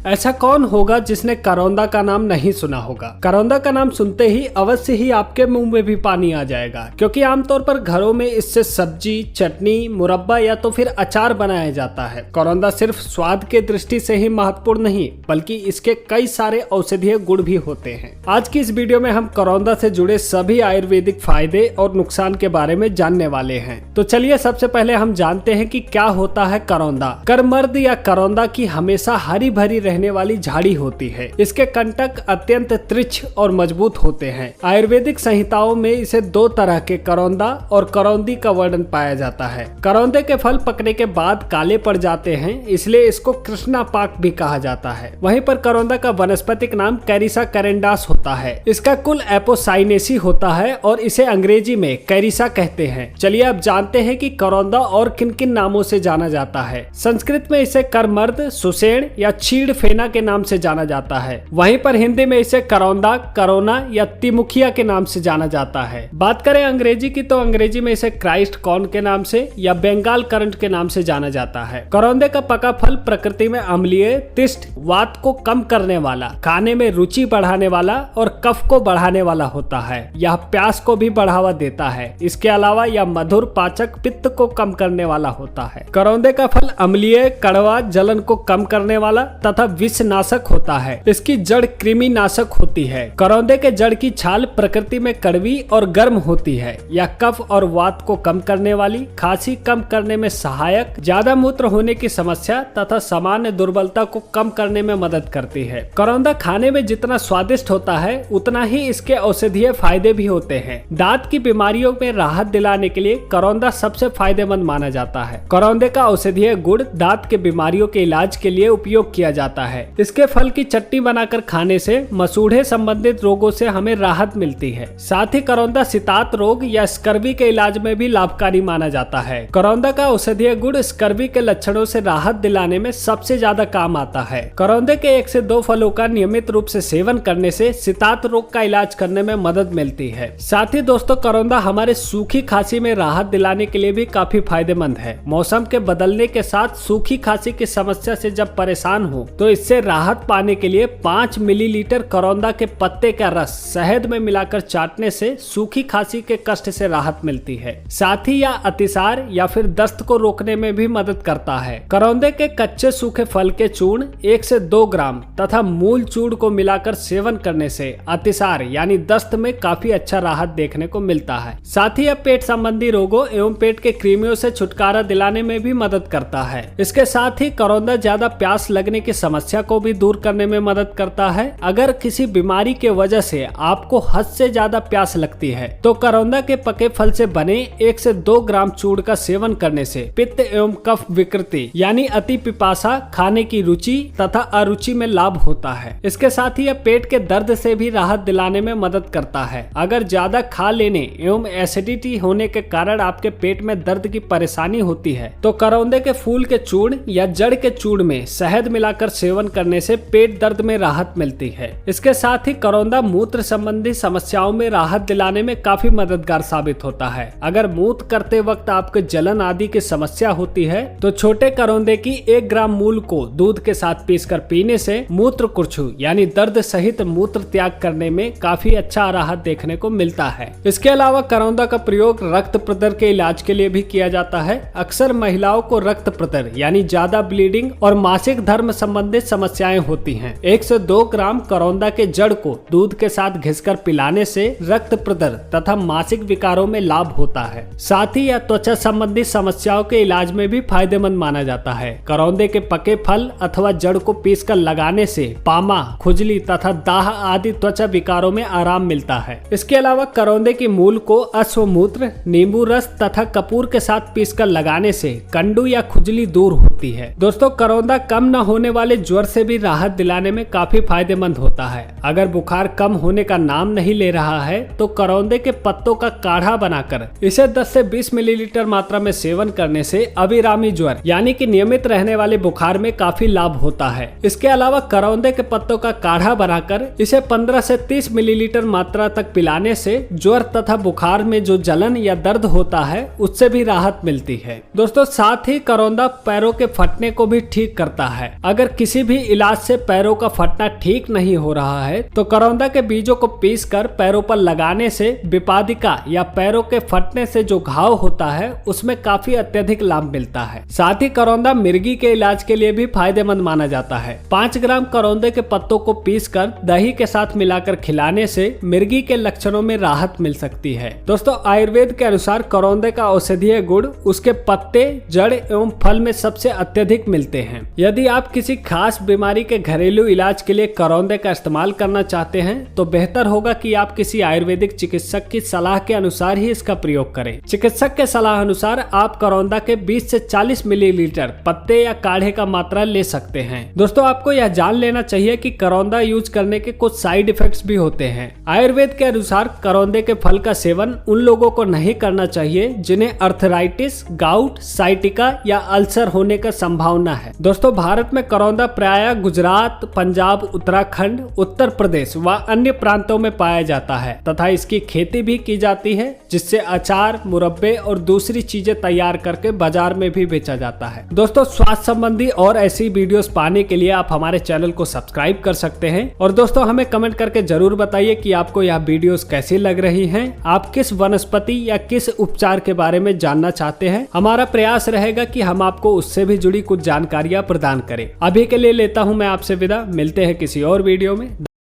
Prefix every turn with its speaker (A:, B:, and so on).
A: ऐसा कौन होगा जिसने करौंदा का नाम नहीं सुना होगा। करौंदा का नाम सुनते ही अवश्य ही आपके मुंह में भी पानी आ जाएगा, क्योंकि आमतौर पर घरों में इससे सब्जी, चटनी, मुरब्बा या तो फिर अचार बनाया जाता है। करौंदा सिर्फ स्वाद के दृष्टि से ही महत्वपूर्ण नहीं, बल्कि इसके कई सारे औषधीय गुण भी होते हैं। आज की इस वीडियो में हम करौंदा से जुड़े सभी आयुर्वेदिक फायदे और नुकसान के बारे में जानने वाले हैं। तो चलिए सबसे पहले हम जानते हैं कि क्या होता है करौंदा। करमर्द या करौंदा की हमेशा हरी भरी रहने वाली झाड़ी होती है। इसके कंटक अत्यंत त्रिछ और मजबूत होते हैं। आयुर्वेदिक संहिताओं में इसे दो तरह के करौंदा और करौंदी का वर्णन पाया जाता है। करौंदे के फल पकने के बाद काले पड़ जाते हैं, इसलिए इसको कृष्णा पाक भी कहा जाता है। वहीं पर करौंदा का वनस्पतिक नाम कैरिसा कैरेंडास होता है। इसका कुल एपोसाइनेसी होता है और इसे अंग्रेजी में कैरिसा कहते हैं। चलिए अब जानते हैं कि करौंदा और किन किन नामों से जाना जाता है। संस्कृत में इसे करमर्द, सुसेण या चीड़ फेना के नाम से जाना जाता है। वहीं पर हिंदी में इसे करौंदा, करोना या तिमुखिया के नाम से जाना जाता है। बात करें अंग्रेजी की तो अंग्रेजी में इसे क्राइस्ट कॉर्न के नाम से या बंगाल करंट के नाम से जाना जाता है। करौंदे का पका फल प्रकृति में अम्लीय, तिष्ठ, वात को कम करने वाला, खाने में रुचि बढ़ाने वाला और कफ को बढ़ाने वाला होता है। यह प्यास को भी बढ़ावा देता है। इसके अलावा यह मधुर, पाचक, पित्त को कम करने वाला होता है। करौंदे का फल अम्लीय, कड़वा, जलन को कम करने वाला तथा विषनाशक होता है। इसकी जड़ कृमि नाशक होती है। करौंदे के जड़ की छाल प्रकृति में कड़वी और गर्म होती है। यह कफ और वात को कम करने वाली, खांसी कम करने में सहायक, ज्यादा मूत्र होने की समस्या तथा सामान्य दुर्बलता को कम करने में मदद करती है। करौंदा खाने में जितना स्वादिष्ट होता है उतना ही इसके औषधीय फायदे भी होते हैं। दांत की बीमारियों में राहत दिलाने के लिए करौंदा सबसे फायदेमंद माना जाता है। करौंदे का औषधीय गुण दांत के बीमारियों के इलाज के लिए उपयोग किया जाता है। इसके फल की चटनी बनाकर खाने से मसूड़े संबंधित रोगों से हमें राहत मिलती है। साथ ही करौंदा सितात रोग या स्कर्वी के इलाज में भी लाभकारी माना जाता है। करौंदा का औषधीय गुण स्कर्वी के लक्षणों से राहत दिलाने में सबसे ज्यादा काम आता है। करौंदे के 1 से 2 फलों का नियमित रूप से सेवन करने से सितात रोग का इलाज करने में मदद मिलती है। साथ ही दोस्तों करौंदा हमारे सूखी खांसी में राहत दिलाने के लिए भी काफी फायदेमंद है। मौसम के बदलने के साथ सूखी खांसी की समस्या से जब परेशान हो तो इससे राहत पाने के लिए 5 मिलीलीटर करौंदा के पत्ते का रस शहद में मिलाकर चाटने से सूखी खांसी के कष्ट से राहत मिलती है। साथ ही यह अतिसार या फिर दस्त को रोकने में भी मदद करता है। करौंदे के कच्चे सूखे फल के चूर्ण 1 से 2 ग्राम तथा मूल चूर्ण को मिलाकर सेवन करने से अतिसार यानी दस्त में काफी अच्छा राहत देखने को मिलता है। साथ ही यह पेट संबंधी रोगों एवं पेट के कृमियों से छुटकारा दिलाने में भी मदद करता है। इसके साथ ही करौंदा ज्यादा प्यास लगने की समस्या को भी दूर करने में मदद करता है। अगर किसी बीमारी के वजह से आपको हद से ज्यादा प्यास लगती है तो करौंदा के पके फल से बने 1 से 2 ग्राम चूर्ण का सेवन करने से पित्त एवं कफ विकृति यानी अति पिपासा, खाने की रुचि तथा अरुचि में लाभ होता है। इसके साथ ही यह पेट के दर्द से भी राहत दिलाने में मदद करता है। अगर ज्यादा खा लेने एवं एसिडिटी होने के कारण आपके पेट में दर्द की परेशानी होती है तो करौंदे के फूल के चूर्ण या जड़ के चूर्ण में शहद मिलाकर सेवन करने से पेट दर्द में राहत मिलती है। इसके साथ ही करौंदा मूत्र संबंधी समस्याओं में राहत दिलाने में काफी मददगार साबित होता है। अगर मूत्र करते वक्त आपको जलन आदि की समस्या होती है तो छोटे करौंदे की 1 ग्राम मूल को दूध के साथ पीसकर पीने से मूत्र कुर्छू यानी दर्द सहित मूत्र त्याग करने में काफी अच्छा राहत देखने को मिलता है। इसके अलावा करौंदा का प्रयोग रक्त प्रदर के इलाज के लिए भी किया जाता है। अक्सर महिलाओं को रक्त प्रदर यानी ज्यादा ब्लीडिंग और मासिक धर्म संबंधित समस्याएं होती हैं। 1 से 2 ग्राम करौंदा के जड़ को दूध के साथ घिसकर पिलाने से रक्त प्रदर तथा मासिक विकारों में लाभ होता है। साथ ही यह त्वचा संबंधी समस्याओं के इलाज में भी फायदेमंद माना जाता है। करौंदे के पके फल अथवा जड़ को पीसकर लगाने से पामा, खुजली तथा दाह आदि त्वचा विकारों में आराम मिलता है। इसके अलावा करौंदे की मूल को अश्वमूत्र, नींबू रस तथा कपूर के साथ पीसकर लगाने से कंडू या खुजली दूर होती है। दोस्तों करौंदा कम न होने वाले ज्वर से भी राहत दिलाने में काफी फायदेमंद होता है। अगर बुखार कम होने का नाम नहीं ले रहा है तो करौंदे के पत्तों का काढ़ा बनाकर इसे 10 से 20 मिलीलीटर मात्रा में सेवन करने से अविरामी ज्वर यानी कि नियमित रहने वाले बुखार में काफी लाभ होता है। इसके अलावा करौंदे के पत्तों का काढ़ा बनाकर इसे 15 से 30 मिलीलीटर मात्रा तक पिलाने से ज्वर तथा बुखार में जो जलन या दर्द होता है उससे भी राहत मिलती है। दोस्तों साथ ही करौंदा पैरों के फटने को भी ठीक करता है। अगर किसी किसी भी इलाज से पैरों का फटना ठीक नहीं हो रहा है तो करौंदा के बीजों को पीसकर पैरों पर लगाने से विपादिका या पैरों के फटने से जो घाव होता है उसमें काफी अत्यधिक लाभ मिलता है। साथ ही करौंदा मिर्गी के इलाज के लिए भी फायदेमंद माना जाता है। 5 ग्राम करौंदे के पत्तों को पीसकर दही के साथ मिलाकर खिलाने से मिर्गी के लक्षणों में राहत मिल सकती है। दोस्तों, आयुर्वेद के अनुसार करौंदे का औषधीय गुण उसके पत्ते, जड़ एवं फल में सबसे अत्यधिक मिलते हैं। यदि आप किसी खास बीमारी के घरेलू इलाज के लिए करौंदे का इस्तेमाल करना चाहते हैं तो बेहतर होगा कि आप किसी आयुर्वेदिक चिकित्सक की सलाह के अनुसार ही इसका प्रयोग करें। चिकित्सक के सलाह अनुसार आप करौंदा के 20 से 40 मिलीलीटर पत्ते या काढ़े का मात्रा ले सकते हैं। दोस्तों, आपको यह जान लेना चाहिए कि करौंदा यूज करने के कुछ साइड इफेक्ट्स भी होते हैं। आयुर्वेद के अनुसार करौंदे के फल का सेवन उन लोगों को नहीं करना चाहिए जिन्हें अर्थराइटिस, गाउट, साइटिका या अल्सर होने का संभावना है। दोस्तों, भारत में करौंदा प्रायः गुजरात, पंजाब, उत्तराखंड, उत्तर प्रदेश व अन्य प्रांतों में पाया जाता है तथा इसकी खेती भी की जाती है, जिससे अचार, मुरब्बे और दूसरी चीजें तैयार करके बाजार में भी बेचा जाता है। दोस्तों, स्वास्थ्य संबंधी और ऐसी वीडियोस पाने के लिए आप हमारे चैनल को सब्सक्राइब कर सकते हैं। और दोस्तों, हमें कमेंट करके जरूर बताइए कि आपको यह वीडियोस कैसी लग रही हैं। आप किस वनस्पति या किस उपचार के बारे में जानना चाहते हैं। हमारा प्रयास रहेगा कि हम आपको उससे भी जुड़ी कुछ जानकारियां प्रदान करें। अभी के लिए लेता हूं मैं आपसे विदा। मिलते हैं किसी और वीडियो में।